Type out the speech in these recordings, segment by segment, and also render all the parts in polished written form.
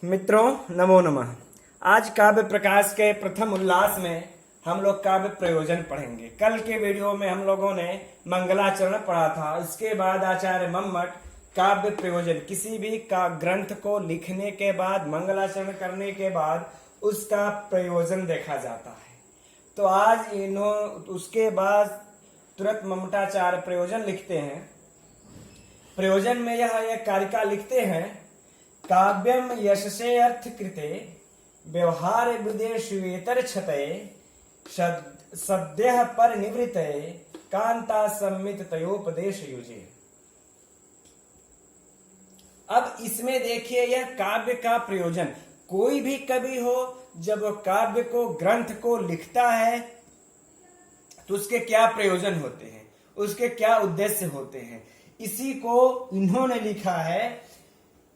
मित्रों नमो नमः। आज काव्य प्रकाश के प्रथम उल्लास में हम लोग काव्य प्रयोजन पढ़ेंगे। कल के वीडियो में हम लोगों ने मंगलाचरण पढ़ा था। इसके बाद आचार्य मम्मट काव्य प्रयोजन, किसी भी का ग्रंथ को लिखने के बाद मंगलाचरण करने के बाद उसका प्रयोजन देखा जाता है। तो आज उसके बाद तुरंत ममटाचार्य प्रयोजन लिखते हैं। प्रयोजन में यह कारिका लिखते हैं, काव्यम यशसे अर्थ कृते व्यवहार विदेशवेतर छते सद्यः पर निवृत्ते कांता सम्मित तयोपदेश युजे। अब इसमें देखिए, यह काव्य का प्रयोजन। कोई भी कवि हो, जब वो काव्य को ग्रंथ को लिखता है तो उसके क्या प्रयोजन होते हैं, उसके क्या उद्देश्य होते हैं, इसी को इन्होंने लिखा है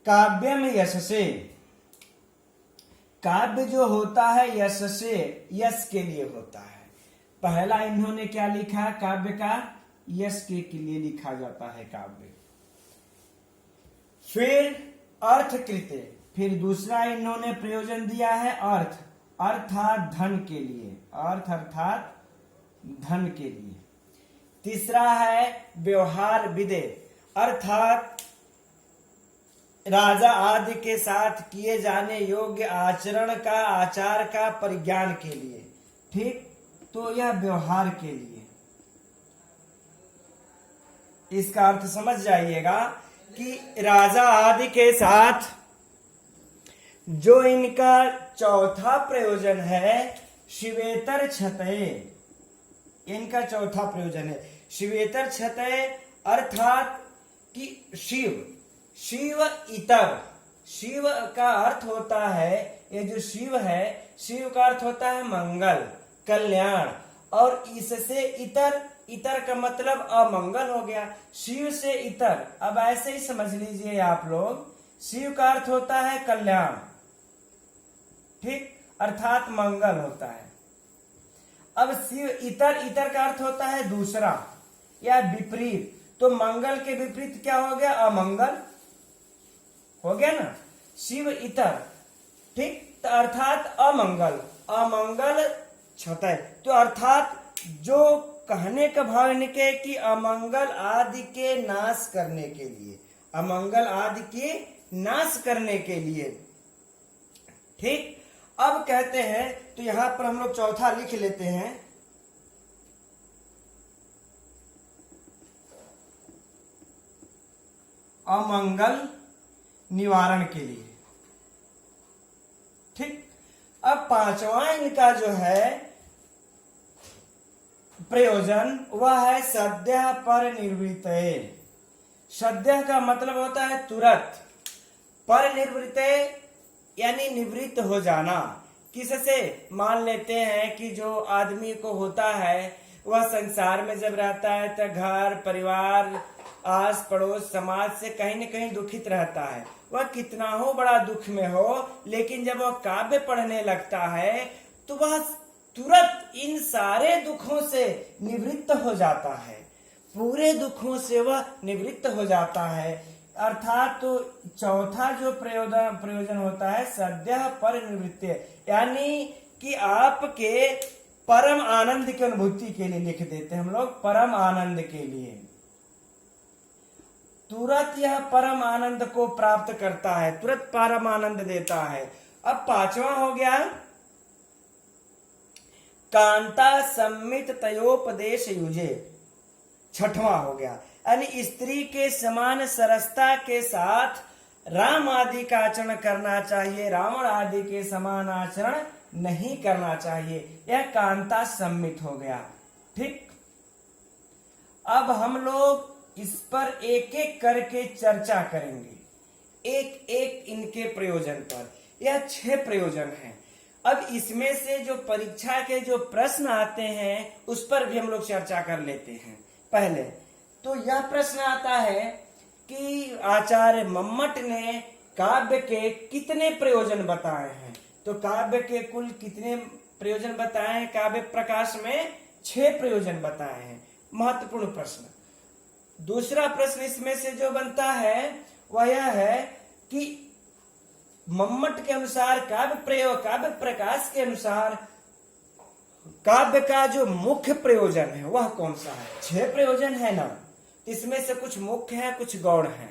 काव्यम यशसे। काव्य जो होता है यशसे, यश के लिए होता है। पहला इन्होंने क्या लिखा, काव्य का यश के लिए लिखा जाता है काव्य। फिर अर्थ कृते, फिर दूसरा इन्होंने प्रयोजन दिया है अर्थ, अर्थात धन के लिए, अर्थ अर्थात धन के लिए। तीसरा है व्यवहार विदे, अर्थात राजा आदि के साथ किए जाने योग्य आचरण का, आचार का परिज्ञान के लिए। ठीक, तो यह व्यवहार के लिए। इसका अर्थ समझ जाइएगा कि राजा आदि के साथ जो इनका चौथा प्रयोजन है शिवेतर छतये, इनका चौथा प्रयोजन है शिवेतर छतये, अर्थात कि शिव, शिव इतर, शिव का अर्थ होता है, ये जो शिव है, शिव का अर्थ होता है मंगल, कल्याण, और इससे इतर, इतर का मतलब अमंगल हो गया। शिव से इतर, अब ऐसे ही समझ लीजिए आप लोग, शिव का अर्थ होता है कल्याण, ठीक, अर्थात मंगल होता है। अब शिव इतर, इतर का अर्थ होता है दूसरा या विपरीत, तो मंगल के विपरीत क्या हो गया, अमंगल हो गया ना, शिव इतर, ठीक, तो अर्थात अमंगल, अमंगल छतय, तो अर्थात जो कहने का भाव इनके कि अमंगल आदि के नाश करने के लिए, अमंगल आदि के नाश करने के लिए। ठीक, अब कहते हैं, तो यहां पर हम लोग चौथा लिख लेते हैं, अमंगल निवारण के लिए। ठीक, अब पांचवा इनका जो है प्रयोजन, वह है सद्यः पर निवृत्ते। सद्यः का मतलब होता है तुरंत, पर निवृत्ते यानी निवृत्त हो जाना। किससे, मान लेते हैं कि जो आदमी को होता है वह संसार में जब रहता है तो घर परिवार आस पड़ोस समाज से कहीं न कहीं दुखित रहता है। वह कितना हो बड़ा दुख में हो, लेकिन जब वह काव्य पढ़ने लगता है तो वह तुरंत इन सारे दुखों से निवृत्त हो जाता है, पूरे दुखों से वह निवृत्त हो जाता है। अर्थात तो चौथा जो प्रयोजन होता है सद्यः पर निवृत्ति, यानी कि आपके परम आनंद की अनुभूति के लिए लिख देते हैं हम लोग, परम आनंद के लिए, तुरंत यह परम आनंद को प्राप्त करता है, तुरंत परम आनंद देता है। अब पांचवा हो गया कांता सम्मित तयोपदेश युजे, छठवां हो गया, यानी स्त्री के समान सरसता के साथ राम आदि का आचरण करना चाहिए, रावण आदि के समान आचरण नहीं करना चाहिए, यह कांता सम्मित हो गया। ठीक, अब हम लोग इस पर एक एक करके चर्चा करेंगे, एक एक इनके प्रयोजन पर। यह 6 प्रयोजन हैं। अब इसमें से जो परीक्षा के जो प्रश्न आते हैं उस पर भी हम लोग चर्चा कर लेते हैं। पहले तो यह प्रश्न आता है कि आचार्य मम्मट ने काव्य के कितने प्रयोजन बताए हैं। तो काव्य के कुल कितने प्रयोजन बताए हैं, काव्य प्रकाश में 6 प्रयोजन बताए हैं। महत्वपूर्ण प्रश्न। दूसरा प्रश्न इसमें से जो बनता है वह यह है कि मम्मट के अनुसार, काव्य प्रयोग, काव्य प्रकाश के अनुसार काव्य का जो मुख्य प्रयोजन है वह कौन सा है? 6 प्रयोजन है ना, इसमें से कुछ मुख्य है, कुछ गौण है।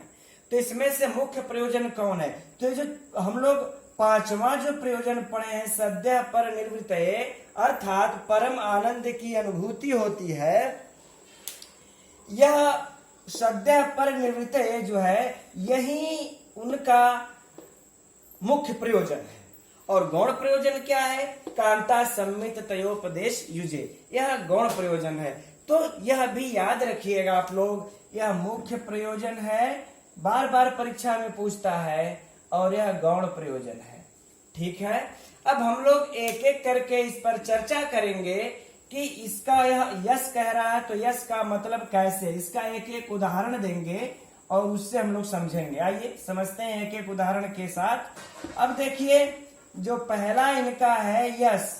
तो इसमें से मुख्य प्रयोजन कौन है? तो जो हम लोग 5वां जो प्रयोजन पढ़े हैं, सद्य पर निर्वृत्तये, अर्थात परम आनंद की अनुभूति होती है, यह सद्य पर निर्वृत्तये जो है यही उनका मुख्य प्रयोजन है। और गौण प्रयोजन क्या है? कांता सम्मित तयोपदेश युजे, यह गौण प्रयोजन है। तो यह भी याद रखिएगा आप लोग, यह मुख्य प्रयोजन है, बार बार परीक्षा में पूछता है, और यह गौण प्रयोजन है। ठीक है, अब हम लोग एक एक करके इस पर चर्चा करेंगे कि इसका यह यश कह रहा है तो यश का मतलब कैसे, इसका एक एक उदाहरण देंगे और उससे हम लोग समझेंगे। आइए समझते हैं एक एक उदाहरण के साथ। अब देखिए, जो पहला इनका है यश,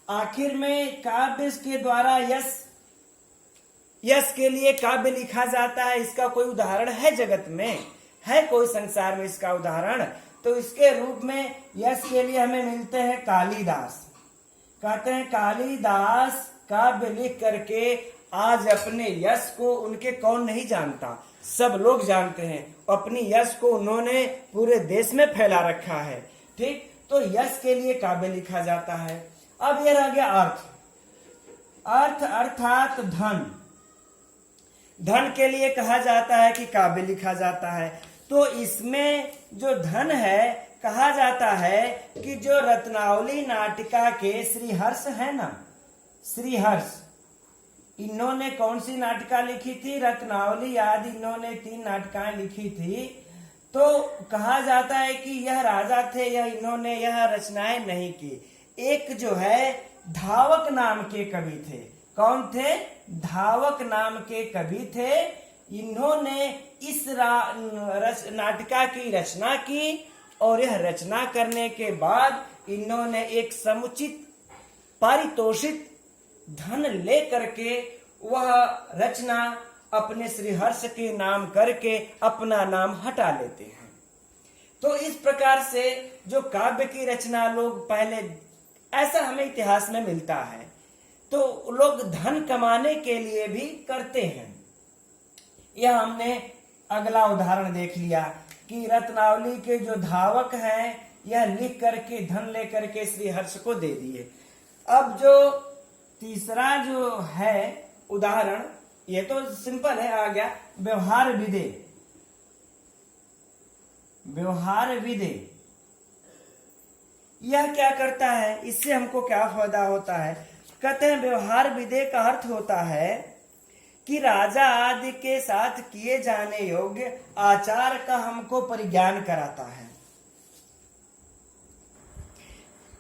आखिर में काव्य के द्वारा यश के लिए काव्य लिखा जाता है, इसका कोई उदाहरण है जगत में? है कोई संसार में इसका उदाहरण? तो इसके रूप में यश के लिए हमें मिलते हैं कालिदास। कहते हैं कालिदास काव्य लिख करके आज अपने यश को, उनके कौन नहीं जानता, सब लोग जानते हैं। अपनी यश को उन्होंने पूरे देश में फैला रखा है। ठीक, तो यश के लिए काव्य लिखा जाता है। अब यह रह गया अर्थ। अर्थ अर्थात धन, धन के लिए कहा जाता है कि काव्य लिखा जाता है। तो इसमें जो धन है, कहा जाता है कि जो रत्नावली नाटिका के श्रीहर्ष है ना, श्रीहर्ष, इन्होंने कौन सी नाटिका लिखी थी? रत्नावली आदि इन्होंने 3 नाटिकाएं लिखी थी। तो कहा जाता है कि यह राजा थे, यह इन्होंने यह रचनाएं नहीं की। एक जो है धावक नाम के कवि थे। कौन थे? धावक नाम के कवि थे। इन्होंने इस नाटिका की रचना की, और यह रचना करने के बाद इन्होंने एक समुचित पारितोषिक धन ले करके वह रचना अपने श्रीहर्ष के नाम करके अपना नाम हटा लेते हैं। तो इस प्रकार से जो काव्य की रचना लोग पहले, ऐसा हमें इतिहास में मिलता है, तो लोग धन कमाने के लिए भी करते हैं। यह हमने अगला उदाहरण देख लिया कि रत्नावली के जो धावक हैं, यह लिख करके धन लेकर के श्रीहर्ष को दे दिए। अब जो तीसरा जो है उदाहरण, ये तो सिंपल है, आ गया व्यवहार विदे। व्यवहार विदे यह क्या करता है, इससे हमको क्या फायदा होता है? कहते हैं व्यवहार विदे का अर्थ होता है कि राजा आदि के साथ किए जाने योग्य आचार का हमको परिज्ञान कराता है।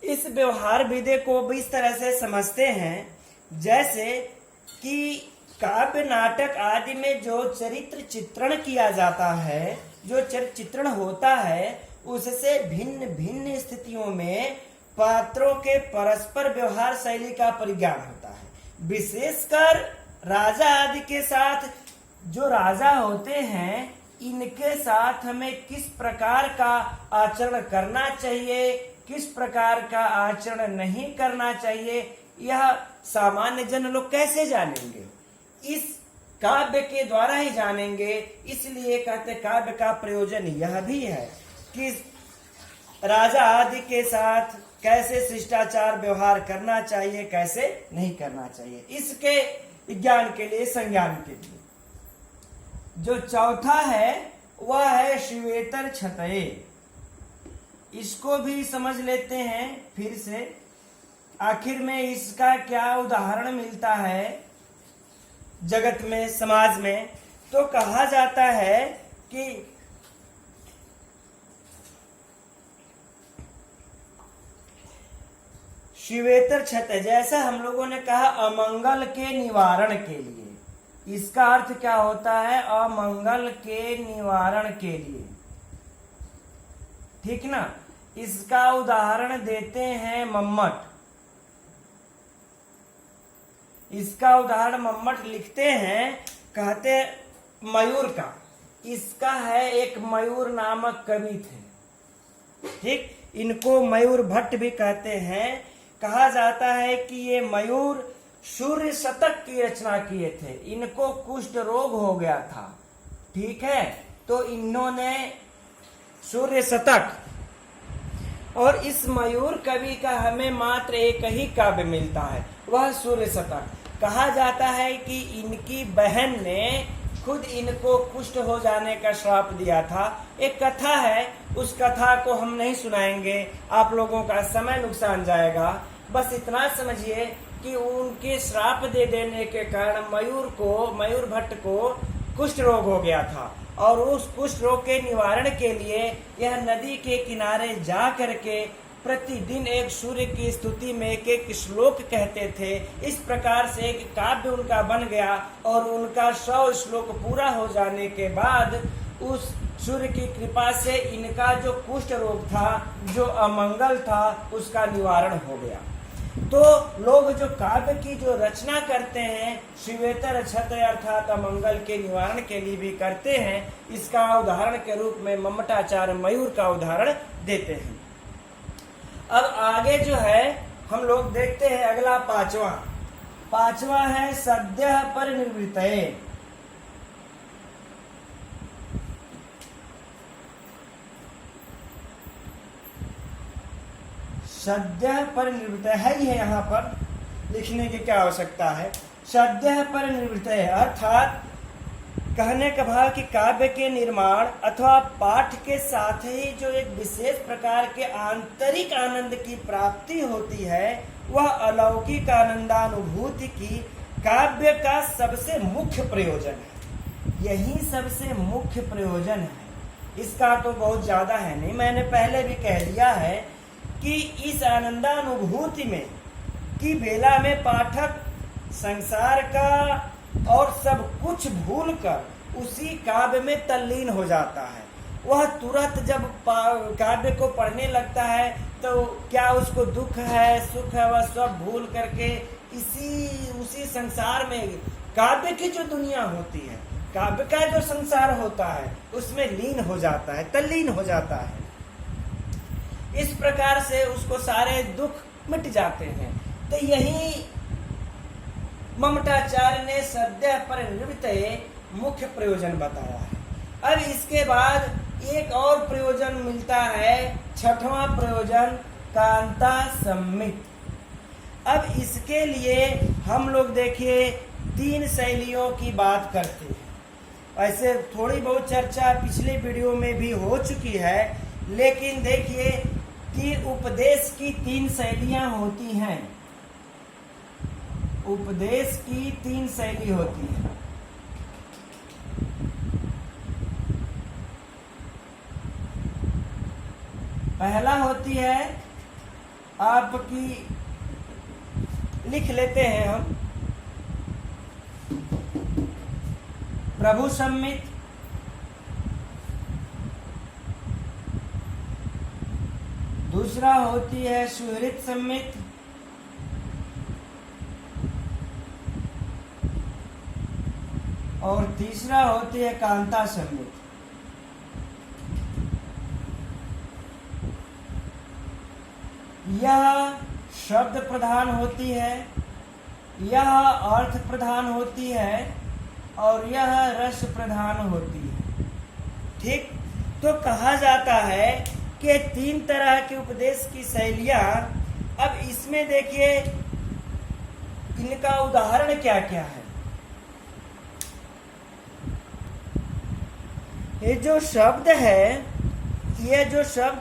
इस व्यवहार विदे को भी इस तरह से समझते हैं जैसे कि काव्य नाटक आदि में जो चरित्र चित्रण किया जाता है, जो चरित्र चित्रण होता है, उससे भिन्न भिन्न स्थितियों में पात्रों के परस्पर व्यवहार शैली का परिज्ञान होता है। विशेषकर राजा आदि के साथ, जो राजा होते हैं, इनके साथ हमें किस प्रकार का आचरण करना चाहिए, किस प्रकार का आचरण नहीं करना चाहिए, यह सामान्य जन लोग कैसे जानेंगे? इस काव्य के द्वारा ही जानेंगे। इसलिए कहते काव्य का प्रयोजन यह भी है कि राजा आदि के साथ कैसे शिष्टाचार व्यवहार करना चाहिए, कैसे नहीं करना चाहिए, इसके विज्ञान के लिए, संज्ञान के लिए। जो चौथा है वह है शिवेतर छतये। इसको भी समझ लेते हैं फिर से। आखिर में इसका क्या उदाहरण मिलता है जगत में, समाज में? तो कहा जाता है कि शिवेतर छत, जैसा हम लोगों ने कहा अमंगल के निवारण के लिए, इसका अर्थ क्या होता है? अमंगल के निवारण के लिए। ठीक ना? इसका उदाहरण देते हैं मम्मट। इसका उदाहरण मम्मट लिखते हैं, कहते मयूर का। इसका है एक मयूर नामक कवि थे। ठीक, इनको मयूर भट्ट भी कहते हैं। कहा जाता है कि ये मयूर सूर्य शतक की रचना किए थे। इनको कुष्ठ रोग हो गया था, ठीक है, तो इन्होंने सूर्य शतक, और इस मयूर कवि का हमें मात्र एक ही काव्य मिलता है, वह सूर्य शतक। कहा जाता है कि इनकी बहन ने खुद इनको कुष्ठ हो जाने का श्राप दिया था। एक कथा है, उस कथा को हम नहीं सुनाएंगे, आप लोगों का समय नुकसान जाएगा। बस इतना समझिए कि उनके श्राप दे देने के कारण मयूर भट्ट को कुष्ठ रोग हो गया था, और उस कुष्ठ रोग के निवारण के लिए यह नदी के किनारे जा करके प्रतिदिन एक सूर्य की स्तुति में एक श्लोक कहते थे। इस प्रकार से एक काव्य उनका बन गया, और उनका 100 श्लोक पूरा हो जाने के बाद उस सूर्य की कृपा से इनका जो कुष्ठ रोग था, जो अमंगल था, उसका निवारण हो गया। तो लोग जो काव्य की जो रचना करते हैं, शिवेतर छत्र अर्थात अमंगल के निवारण के लिए भी करते हैं। इसका उदाहरण के रूप में मम्मटाचार्य मयूर का उदाहरण देते हैं। अब आगे जो है हम लोग देखते हैं अगला पांचवा है सद्य परिनिवृत्तये। सद्य परिनिवृत्तये है, ये यहाँ पर लिखने की क्या आवश्यकता है। सद्य परिनिवृत्तये अर्थात कहने का भाव कि काव्य के निर्माण अथवा पाठ के साथ ही जो एक विशेष प्रकार के आंतरिक आनंद की प्राप्ति होती है, वह अलौकिक आनंदानुभूति की काव्य का सबसे मुख्य प्रयोजन है। यही सबसे मुख्य प्रयोजन है, इसका तो बहुत ज्यादा है नहीं। मैंने पहले भी कह दिया है कि इस आनंदानुभूति में की बेला में पाठक संसार का और सब कुछ भूलकर उसी काव्य में तल्लीन हो जाता है। वह तुरंत जब काव्य को पढ़ने लगता है तो क्या उसको दुख है, सुख है, वह सब भूल करके उसी संसार में काव्य की जो दुनिया होती है, काव्य का जो संसार होता है, उसमें लीन हो जाता है, तल्लीन हो जाता है। इस प्रकार से उसको सारे दुख मिट जाते हैं। तो यही मम्मटाचार्य ने सद्य परिनिवृत्तये मुख्य प्रयोजन बताया है। अब इसके बाद एक और प्रयोजन मिलता है, छठवां प्रयोजन कांता सम्मित। अब इसके लिए हम लोग देखिए 3 शैलियों की बात करते हैं। ऐसे थोड़ी बहुत चर्चा पिछले वीडियो में भी हो चुकी है, लेकिन देखिए कि उपदेश की 3 शैलियां होती हैं। उपदेश की 3 शैली होती है। पहला होती है आपकी, लिख लेते हैं हम, प्रभु सम्मित। दूसरा होती है सुहृद सम्मित। और तीसरा होती है कांता सम्मित। यह शब्द प्रधान होती है, यह अर्थ प्रधान होती है, और यह रस प्रधान होती है। ठीक, तो कहा जाता है कि 3 तरह के उपदेश की शैलियां। अब इसमें देखिए इनका उदाहरण क्या क्या है। ये जो शब्द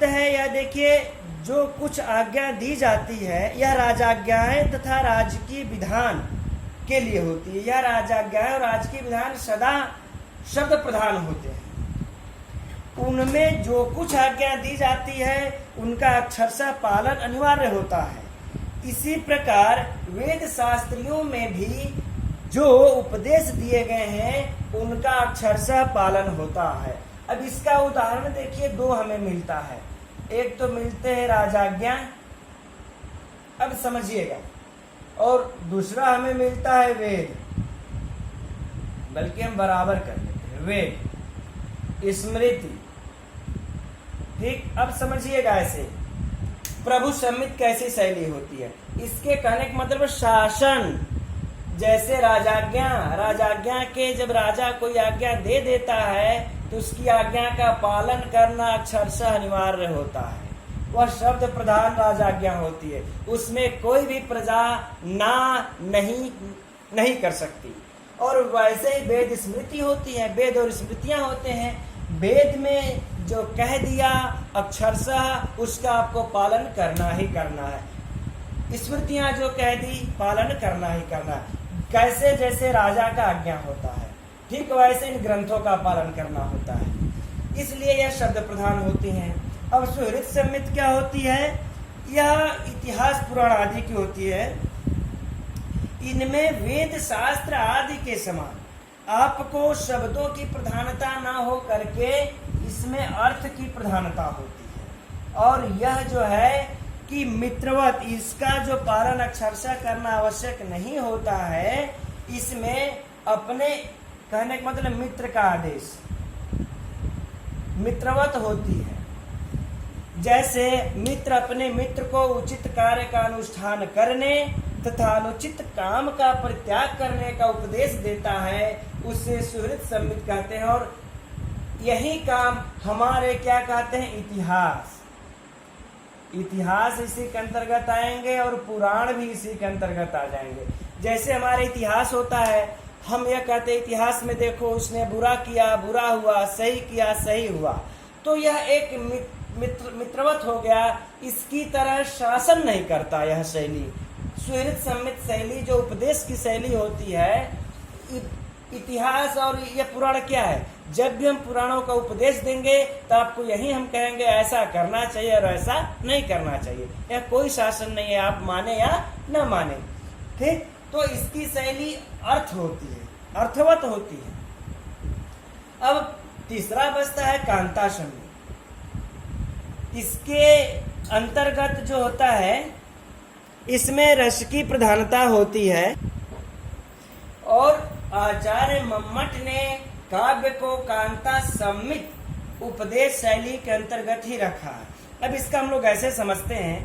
है, यह देखिए जो कुछ आज्ञा दी जाती है, यह राजाज्ञाएं तथा राजकीय विधान के लिए होती है। यह राजाज्ञाएं और राजकीय विधान सदा शब्द प्रधान होते हैं। उनमें जो कुछ आज्ञा दी जाती है उनका अक्षरशः पालन अनिवार्य होता है। इसी प्रकार वेद शास्त्रियों में भी जो उपदेश दिए गए हैं उनका अक्षरशः पालन होता है। अब इसका उदाहरण देखिए 2 हमें मिलता है। एक तो मिलते हैं राजाज्ञा, अब समझिएगा, और दूसरा हमें मिलता है वेद। बल्कि हम बराबर कर लेते हैं, वेद, स्मृति, ठीक, अब समझिएगा ऐसे प्रभु सम्मित कैसी शैली होती है। इसके कहने का मतलब शासन, जैसे राजाज्ञा के जब राजा कोई आज्ञा दे देता है तो उसकी आज्ञा का पालन करना अक्षरशः अनिवार्य होता है। वह शब्द प्रधान राजाज्ञा होती है, उसमें कोई भी प्रजा ना नहीं कर सकती। और वैसे ही वेद स्मृति होती है, वेद और स्मृतियां होते हैं। वेद में जो कह दिया अक्षरशः उसका आपको पालन करना ही करना है। स्मृतियां जो कह दी पालन करना ही करना है। कैसे, जैसे राजा का आज्ञा होता है, ठीक वैसे इन ग्रंथों का पालन करना होता है। इसलिए यह शब्द प्रधान होती हैं। अब सुहृद सम्मित क्या होती है? यह इतिहास पुराण आदि की होती है। इनमें वेद शास्त्र आदि के समान आपको शब्दों की प्रधानता ना हो करके इसमें अर्थ की प्रधानता होती है। और यह जो है कि मित्रवत, इसका जो पालन अक्षरशः करना आवश्यक नहीं होता है। इसमें अपने कहने का मतलब मित्र का आदेश मित्रवत होती है। जैसे मित्र अपने मित्र को उचित कार्य का अनुष्ठान करने तथा अनुचित काम का परित्याग करने का उपदेश देता है, उसे सुहृद सम्मित कहते हैं। और यही काम हमारे क्या कहते हैं? इतिहास इसी के अंतर्गत आएंगे और पुराण भी इसी के अंतर्गत आ जाएंगे। जैसे हमारे इतिहास होता है, हम यह कहते हैं इतिहास में देखो उसने बुरा किया, बुरा हुआ, सही किया, सही हुआ, तो यह एक मित्रवत हो गया। इसकी तरह शासन नहीं करता यह शैली। सुहृद सम्मित शैली जो उपदेश की शैली होती है, इतिहास और यह पुराण क्या है? जब भी हम पुराणों का उपदेश देंगे तो आपको यही हम कहेंगे ऐसा करना चाहिए और ऐसा नहीं करना चाहिए। यह कोई शासन नहीं है, आप माने या न माने। ठीक, तो इसकी शैली अर्थ होती है, अर्थवत होती है। अब तीसरा बचता है कांता सम्मित। इसके अंतर्गत जो होता है, इसमें रस की प्रधानता होती है। और आचार्य मम्मट ने काव्य को कांता सम्मित उपदेश शैली के अंतर्गत ही रखा है। अब इसका हम लोग ऐसे समझते हैं,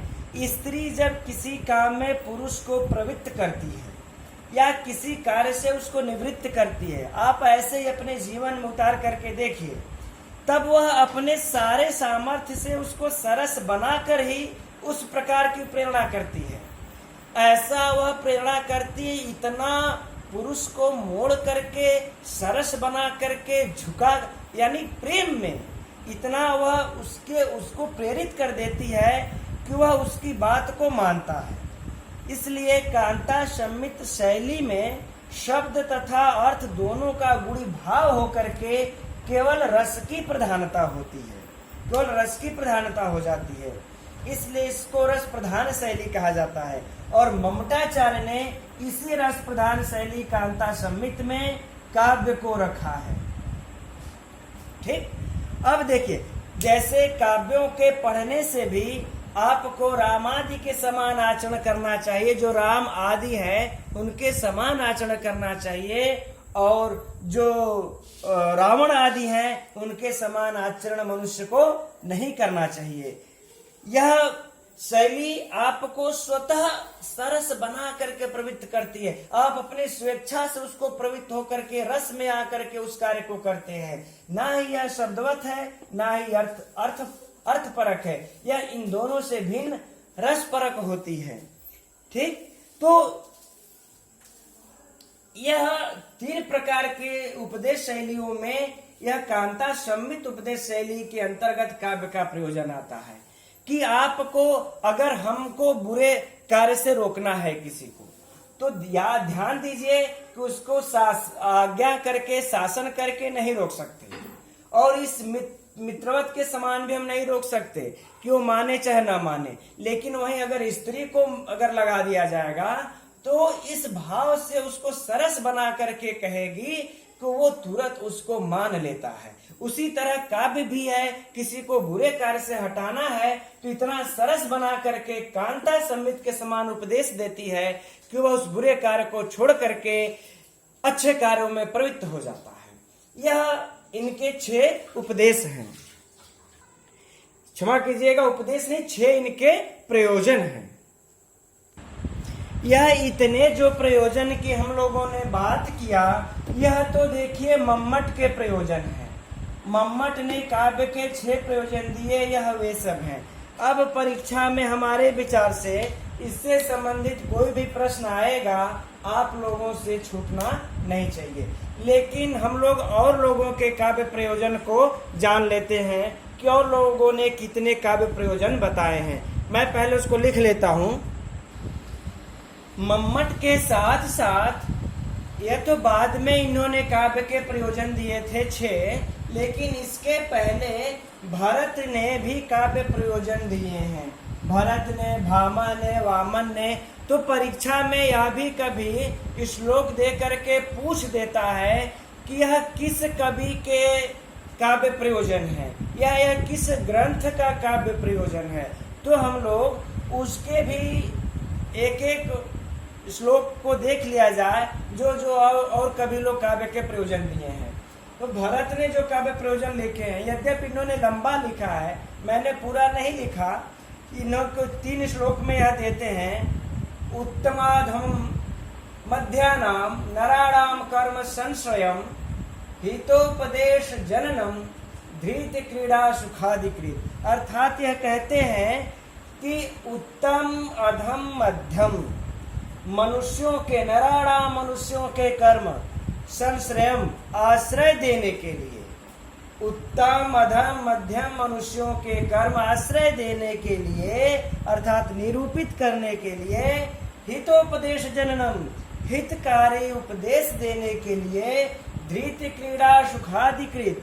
स्त्री जब किसी काम में पुरुष को प्रवृत्त करती है या किसी कार्य से उसको निवृत्त करती है, आप ऐसे ही अपने जीवन में उतार करके देखिए, तब वह अपने सारे सामर्थ्य से उसको सरस बनाकर ही उस प्रकार की प्रेरणा करती है। ऐसा वह प्रेरणा करती है, इतना पुरुष को मोड़ करके सरस बना करके झुका, यानी प्रेम में इतना वह उसको प्रेरित कर देती है कि वह उसकी बात को मानता है। इसलिए कांता सम्मित शैली में शब्द तथा अर्थ दोनों का गुणी भाव होकर के केवल रस की प्रधानता होती है, केवल रस की प्रधानता हो जाती है। इसलिए इसको रस प्रधान शैली कहा जाता है। और ममटाचार्य ने इसी रस प्रधान शैली कांता सम्मित में काव्य को रखा है। ठीक, अब देखिए, जैसे काव्यों के पढ़ने से भी आपको राम आदि के समान आचरण करना चाहिए, जो राम आदि है उनके समान आचरण करना चाहिए, और जो रावण आदि हैं उनके समान आचरण मनुष्य को नहीं करना चाहिए। यह शैली आपको स्वतः सरस बना करके प्रवृत्त करती है। आप अपने स्वेच्छा से उसको प्रवृत्त होकर के रस में आकर के उस कार्य को करते हैं। ना ही यह शब्दवत है, ना ही अर्थ परक है। यह इन दोनों से भिन्न रस परक होती है। ठीक, तो यह 3 प्रकार के उपदेश शैलियों में यह कांता सम्मित उपदेश शैली के अंतर्गत काव्य का प्रयोजन आता है कि आपको, अगर हमको बुरे कार्य से रोकना है किसी को, तो ध्यान दीजिए कि उसको आज्ञा करके, शासन करके नहीं रोक सकते, और इस मित्रवत के समान भी हम नहीं रोक सकते कि वो माने चाहे ना माने। लेकिन वहीं अगर स्त्री को अगर लगा दिया जाएगा तो इस भाव से उसको सरस बना करके कहेगी कि वो तुरंत उसको मान लेता है। उसी तरह काव्य भी है, किसी को बुरे कार्य से हटाना है तो इतना सरस बना करके कांता सम्मित के समान उपदेश देती है कि वह उस बुरे कार्य को छोड़ करके अच्छे कार्यों में प्रवृत्त हो जाता है। यह इनके 6 उपदेश हैं। क्षमा कीजिएगा, उपदेश नहीं, 6 इनके प्रयोजन हैं। यह इतने जो प्रयोजन की हम लोगों ने बात किया, यह तो देखिए मम्मट के प्रयोजन है। मम्मट ने काव्य के 6 प्रयोजन दिए, यह वे सब हैं। अब परीक्षा में हमारे विचार से इससे संबंधित कोई भी प्रश्न आएगा, आप लोगों से छूटना नहीं चाहिए। लेकिन हम लोग और लोगों के काव्य प्रयोजन को जान लेते हैं कि और लोगों ने कितने काव्य प्रयोजन बताए हैं। मैं पहले उसको लिख लेता हूं। मम्मट के साथ साथ, यह तो बाद में इन्होंने काव्य के प्रयोजन दिए थे 6, लेकिन इसके पहले भरत ने भी काव्य प्रयोजन दिए हैं। भरत ने, भामा ने, वामन ने। तो परीक्षा में यह भी कभी श्लोक दे करके पूछ देता है कि यह किस कवि के काव्य प्रयोजन है या यह किस ग्रंथ का काव्य प्रयोजन है। तो हम लोग उसके भी एक एक श्लोक को देख लिया जाए जो जो और कवि लोग काव्य के प्रयोजन दिए हैं। तो भरत ने जो काव्य प्रयोजन लिखे हैं, यद्यपि इन्होंने लंबा लिखा है, मैंने पूरा नहीं लिखा। इन्होंने 3 श्लोक में यह देते हैं, उत्तमाधम मध्यानाम नराणाम कर्म संश्रयम हितोपदेश जननम धृत क्रीड़ा सुखादिकृत। अर्थात यह कहते हैं कि उत्तम, अधम, मध्यम मनुष्यों के, नराणाम मनुष्यों के कर्म संश्रयम आश्रय देने के लिए, उत्तम, अधम, मध्यम मनुष्यों के कर्म आश्रय देने के लिए अर्थात निरूपित करने के लिए, हितोपदेश जननम हितकारी उपदेश देने के लिए, धृति क्रीड़ा सुखादिकृत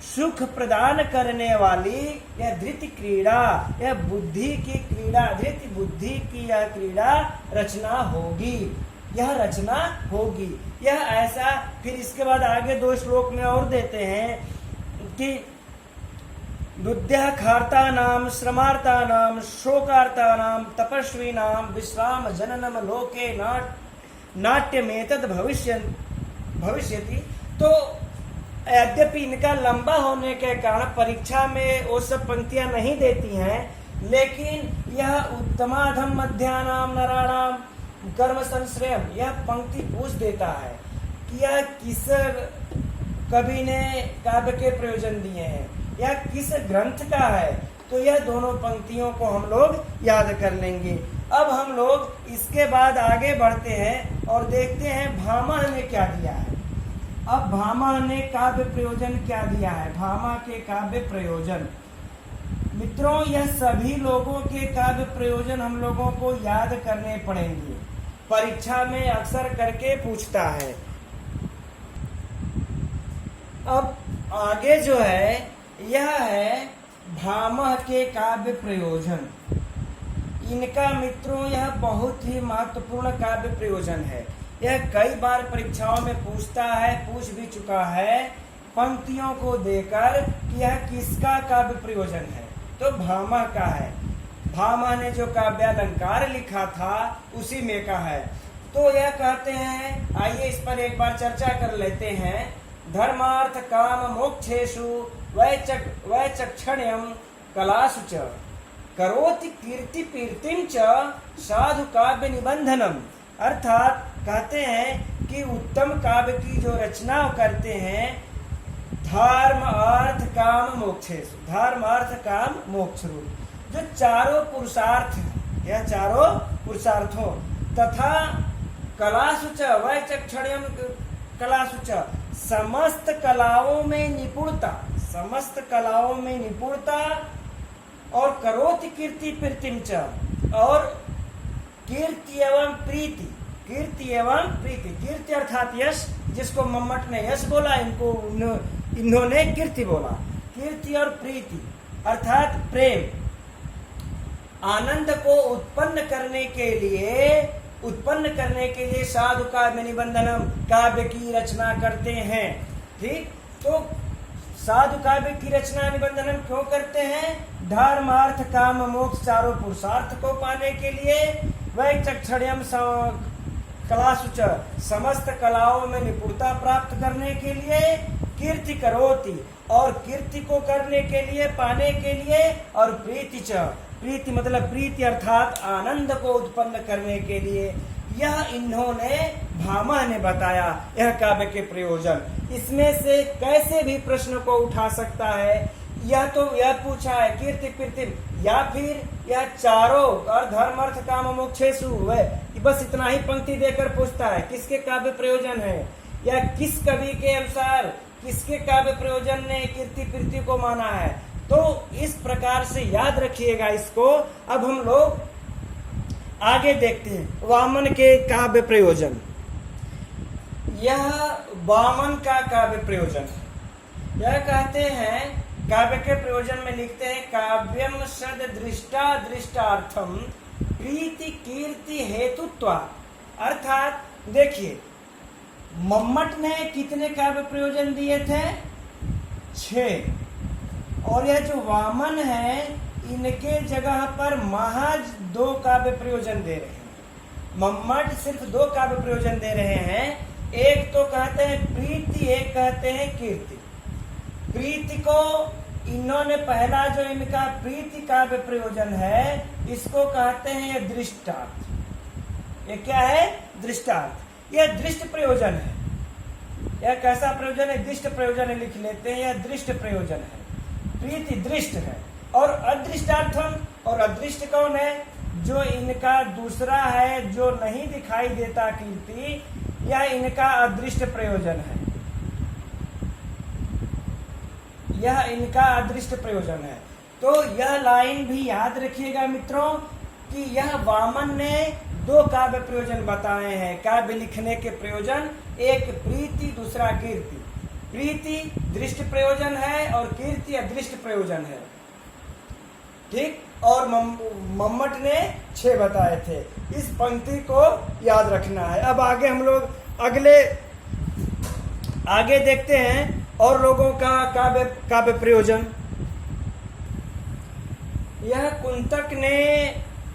सुख प्रदान करने वाली यह धृति क्रीड़ा, यह बुद्धि की क्रीड़ा, धृति बुद्धि की यह क्रीड़ा रचना होगी, यह रचना होगी। यह ऐसा, फिर इसके बाद आगे 2 श्लोक में और देते हैं कि बुद्ध्याखार्ता नाम, श्रमार्ता नाम, शोकार्ता नाम, तपस्वी नाम, विश्राम जननम लोके नाट्यमेतद भविष्यति। तो यद्यपि इनका लंबा होने के कारण परीक्षा में वो सब पंक्तियां नहीं देती हैं, लेकिन यह उत्तमाधम मध्यानाम नराणाम कर्म संश्रयम, यह पंक्ति पूछ देता है कि यह किस कवि ने काव्य के प्रयोजन दिए हैं या किस ग्रंथ का है। तो यह दोनों पंक्तियों को हम लोग याद कर लेंगे। अब हम लोग इसके बाद आगे बढ़ते हैं और देखते हैं भामा ने क्या दिया है। अब भामा ने काव्य प्रयोजन क्या दिया है। भामा के काव्य प्रयोजन, मित्रों, यह सभी लोगों के काव्य प्रयोजन हम लोगों को याद करने पड़ेंगे, परीक्षा में अक्सर करके पूछता है। अब आगे जो है यह है भामा के काव्य प्रयोजन। इनका मित्रों यह बहुत ही महत्वपूर्ण काव्य प्रयोजन है। यह कई बार परीक्षाओं में पूछता है, पूछ भी चुका है पंक्तियों को देकर कि यह किसका काव्य प्रयोजन है। तो भामा का है। भामा ने जो काव्यालंकार लिखा था उसी में का है। तो यह कहते हैं, आइए इस पर एक बार चर्चा कर लेते हैं। धर्मार्थ काम मोक्षेषु वैचक्षण्यम कलासु च करोति कीर्ति कीर्तिम च साधु काव्य निबंधनम। अर्थात कहते हैं कि उत्तम काव्य की जो रचना करते हैं, धर्म अर्थ काम मोक्षेषु, धर्म अर्थ काम मोक्ष रूप जो चारों पुरुषार्थ, यह चारों पुरुषार्थों तथा कलासु च वैचक्षण्यम कलासु च, समस्त कलाओं में निपुणता, समस्त कलाओं में निपुणता, और करोति कीर्ति प्रीतिम च, और कीर्ति एवं प्रीति, कीर्ति एवं प्रीति, कीर्ति अर्थात यश, जिसको मम्मट ने यश बोला, इन्होंने कीर्ति बोला। कीर्ति और प्रीति अर्थात प्रेम, आनंद को उत्पन्न करने के लिए साधु काव्य निबंधनम, काव्य की रचना करते हैं। ठीक, तो साधु काव्य की रचना निबंधनम क्यों करते हैं? धर्म अर्थ काम मोक्ष चारों पुरुषार्थ को पाने के लिए, वैचक्षण्यम कलासु च, समस्त कलाओं में निपुणता प्राप्त करने के लिए, कीर्ति करोति और कीर्ति को करने के लिए, पाने के लिए, और प्रीति च, प्रीति मतलब प्रीति अर्थात आनंद को उत्पन्न करने के लिए, यह इन्होंने भामह ने बताया यह काव्य के प्रयोजन। इसमें से कैसे भी प्रश्न को उठा सकता है, यह तो यह पूछा है कीर्ति प्रीति, या फिर यह चारों और धर्म अर्थ काम मोक्षेषु है, बस इतना ही पंक्ति देकर पूछता है किसके काव्य प्रयोजन है, या किस कवि के अनुसार किसके काव्य प्रयोजन ने कीर्ति प्रीति को माना है। तो इस प्रकार से याद रखिएगा इसको। अब हम लोग आगे देखते हैं वामन के काव्य प्रयोजन। यह वामन का काव्य प्रयोजन है। यह कहते हैं काव्य के प्रयोजन में लिखते हैं काव्यम सद दृष्टा दृष्टार्थम प्रीति कीर्ति हेतुत्वा। अर्थात देखिए मम्मट ने कितने काव्य प्रयोजन दिए थे? 6। और यह जो वामन है इनके जगह पर महज 2 काव्य प्रयोजन दे रहे हैं। मम्मट सिर्फ 2 काव्य प्रयोजन दे रहे हैं। एक तो कहते हैं प्रीति, एक कहते हैं कीर्ति। प्रीति को इन्होंने पहला जो इनका प्रीति काव्य प्रयोजन है इसको कहते हैं दृष्टार्थ। ये क्या है? दृष्टार्थ। यह दृष्ट प्रयोजन है। यह कैसा प्रयोजन है? दृष्ट प्रयोजन है, लिख लेते हैं। यह दृष्ट प्रयोजन है, प्रीति दृष्ट है। और अदृष्टार्थम, और अदृष्ट कौन है? जो इनका दूसरा है, जो नहीं दिखाई देता कीर्ति, यह इनका अदृष्ट प्रयोजन है। यह इनका अदृष्ट प्रयोजन है। तो यह लाइन भी याद रखिएगा मित्रों कि यह वामन ने 2 काव्य प्रयोजन बताए हैं। काव्य लिखने के प्रयोजन, एक प्रीति, दूसरा कीर्ति। प्रीति दृष्ट प्रयोजन है और कीर्ति अदृष्ट प्रयोजन है। ठीक। और मम्मट ने 6 बताए थे। इस पंक्ति को याद रखना है। अब आगे हम लोग आगे देखते हैं और लोगों का काव्य प्रयोजन। यह कुंतक ने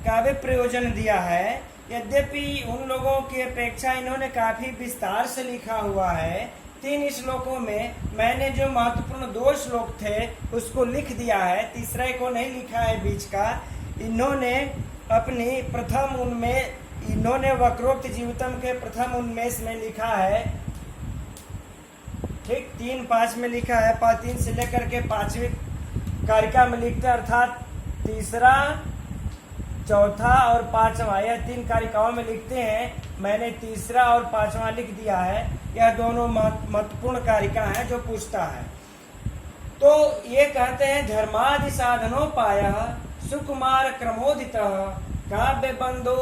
काव्य प्रयोजन दिया है। यद्यपि उन लोगों की अपेक्षा इन्होंने काफी विस्तार से लिखा हुआ है। 3 श्लोकों में मैंने जो महत्वपूर्ण 2 श्लोक थे उसको लिख दिया है, तीसरे को नहीं लिखा है बीच का। इन्होंने अपनी प्रथम उनमें इन्होंने वक्रोक्त जीवितम के प्रथम उन्मेष में लिखा है। ठीक 3-5 में लिखा है। 3 से लेकर के 5वीं कारिका में लिखते हैं, अर्थात तीसरा, चौथा और 5वां, यह 3 कारिकाओं में लिखते हैं। मैंने तीसरा और 5वां लिख दिया है। यह दोनों महत्वपूर्ण कारिका हैं जो पूछता है। तो ये कहते हैं धर्मादि साधनोपाय सुकुमार क्रमोदित काव्य बंधो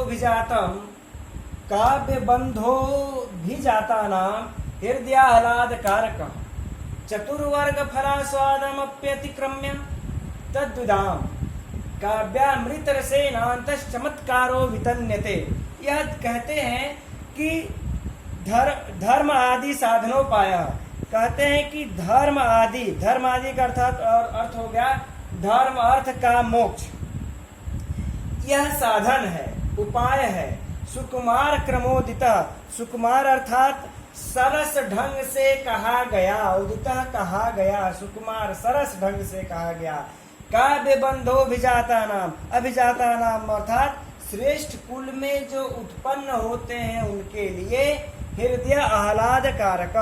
भिजाता नाम हृदयाह्लाद कारक चतुर्वर्ग फलास्वादमप्यतिक्रम्य तद्विदाम काव्यामृत रसेनांत चमत्कारो वितन्यते। यह कहते हैं कि धर्म आदि साधनोपाय, कहते हैं कि धर्म आदि का अर्थात और अर्थ हो गया धर्म अर्थ का मोक्ष, यह साधन है, उपाय है। सुकुमार क्रमोदिता, सुकुमार अर्थात सरस ढंग से कहा गया, उदिता कहा गया, सुकुमार सरस ढंग से कहा गया। काव्य बंधो अभिजाता नाम अर्थात श्रेष्ठ कुल में जो उत्पन्न होते हैं उनके लिए हृदय आह्लाद कारक,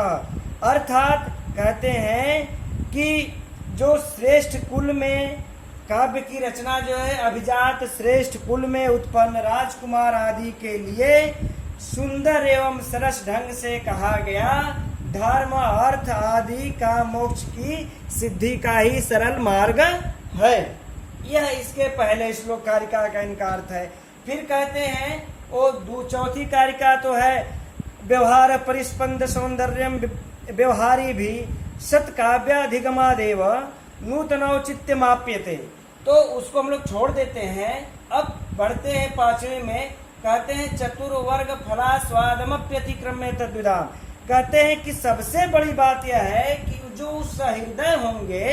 अर्थात कहते हैं कि जो श्रेष्ठ कुल में काव्य की रचना जो है अभिजात श्रेष्ठ कुल में उत्पन्न राजकुमार आदि के लिए सुंदर एवं सरस ढंग से कहा गया। धर्म अर्थ आदि का मोक्ष की सिद्धि का ही सरल मार्ग है। यह इसके पहले श्लोक कारिका का इनका अर्थ है। फिर कहते हैं वो चौथी कारिका तो है व्यवहार परिस्पंद सौंदर्यम व्यवहारी भी सत्काव्याधिगमादेव नूतन औचित्य माप्यते। तो उसको हम लोग छोड़ देते हैं। अब बढ़ते हैं 5वें में। कहते हैं चतुर्वर्ग फलास्वादमप्यतिक्रम्य तद्विदाम। कहते हैं कि सबसे बड़ी बात यह है कि जो सहृदय होंगे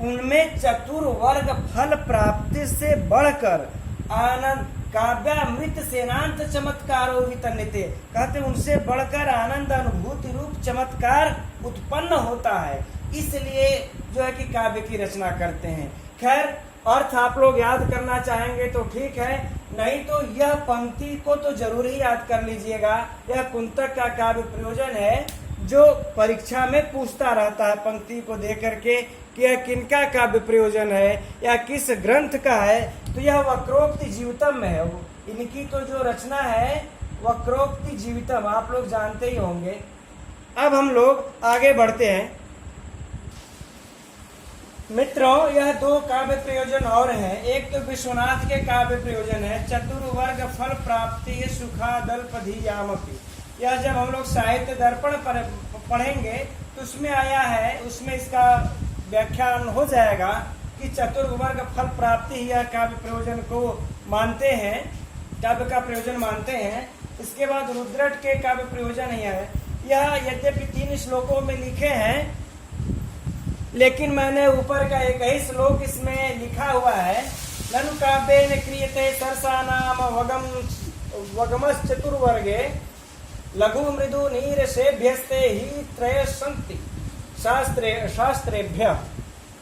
उनमें चतुर्वर्ग फल प्राप्ति से बढ़कर आनंद काव्यामृत सेनांत चमत्कारो वितन्यते, कहते उनसे बढ़कर आनंद अनुभूति रूप चमत्कार उत्पन्न होता है, इसलिए जो है कि काव्य की रचना करते हैं। खैर अर्थ आप लोग याद करना चाहेंगे तो ठीक है, नहीं तो यह पंक्ति को तो जरूर ही याद कर लीजिएगा। यह कुंतक का काव्य प्रयोजन है जो परीक्षा में पूछता रहता है पंक्ति को देख करके कि यह किनका काव्य प्रयोजन है या किस ग्रंथ का है। तो यह वक्रोक्ति जीवितम में है, इनकी तो जो रचना है वक्रोक्ति जीवितम, आप लोग जानते ही होंगे। अब हम लोग आगे बढ़ते हैं मित्रों, यह दो काव्य प्रयोजन और हैं। एक तो विश्वनाथ के काव्य प्रयोजन है चतुर्वर्ग फल प्राप्ति सुखादल्पधियामपि। यह जब हम लोग साहित्य दर्पण पढ़ेंगे तो उसमें आया है, उसमें इसका व्याख्यान हो जाएगा कि चतुर्वर्ग फल प्राप्ति ही यह काव्य प्रयोजन को मानते हैं, काव्य का प्रयोजन मानते हैं। इसके बाद रुद्रट के काव्य प्रयोजन है। यह यद्यपि 3 श्लोकों में लिखे हैं, लेकिन मैंने ऊपर का एक ही श्लोक इसमें लिखा हुआ है। ननु काव्येन क्रियते सरसानाम वगमश्च चतुर्वर्गे लघु मृदु नीरसेभ्यस्ते ही त्रय संति शास्त्रेभ्य।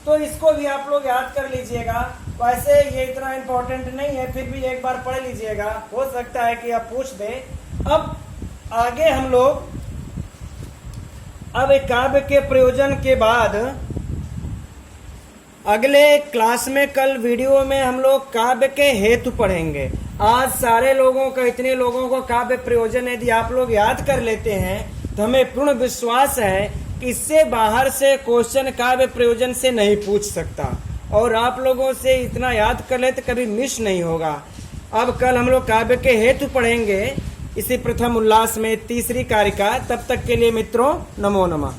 तो इसको भी आप लोग याद कर लीजिएगा। वैसे ये इतना इम्पोर्टेंट नहीं है, फिर भी एक बार पढ़ लीजिएगा, हो सकता है कि आप पूछ दे। अब आगे हम लोग अब काव्य के प्रयोजन के बाद अगले क्लास में, कल वीडियो में हम लोग काव्य के हेतु पढ़ेंगे। आज सारे लोगों का, इतने लोगों को काव्य प्रयोजन यदि आप लोग याद कर लेते हैं तो हमें पूर्ण विश्वास है कि इससे बाहर से क्वेश्चन काव्य प्रयोजन से नहीं पूछ सकता, और आप लोगों से इतना याद कर ले तो कभी मिस नहीं होगा। अब कल हम लोग काव्य के हेतु पढ़ेंगे इसी प्रथम उल्लास में 3री कारिका। तब तक के लिए मित्रों नमो नमः।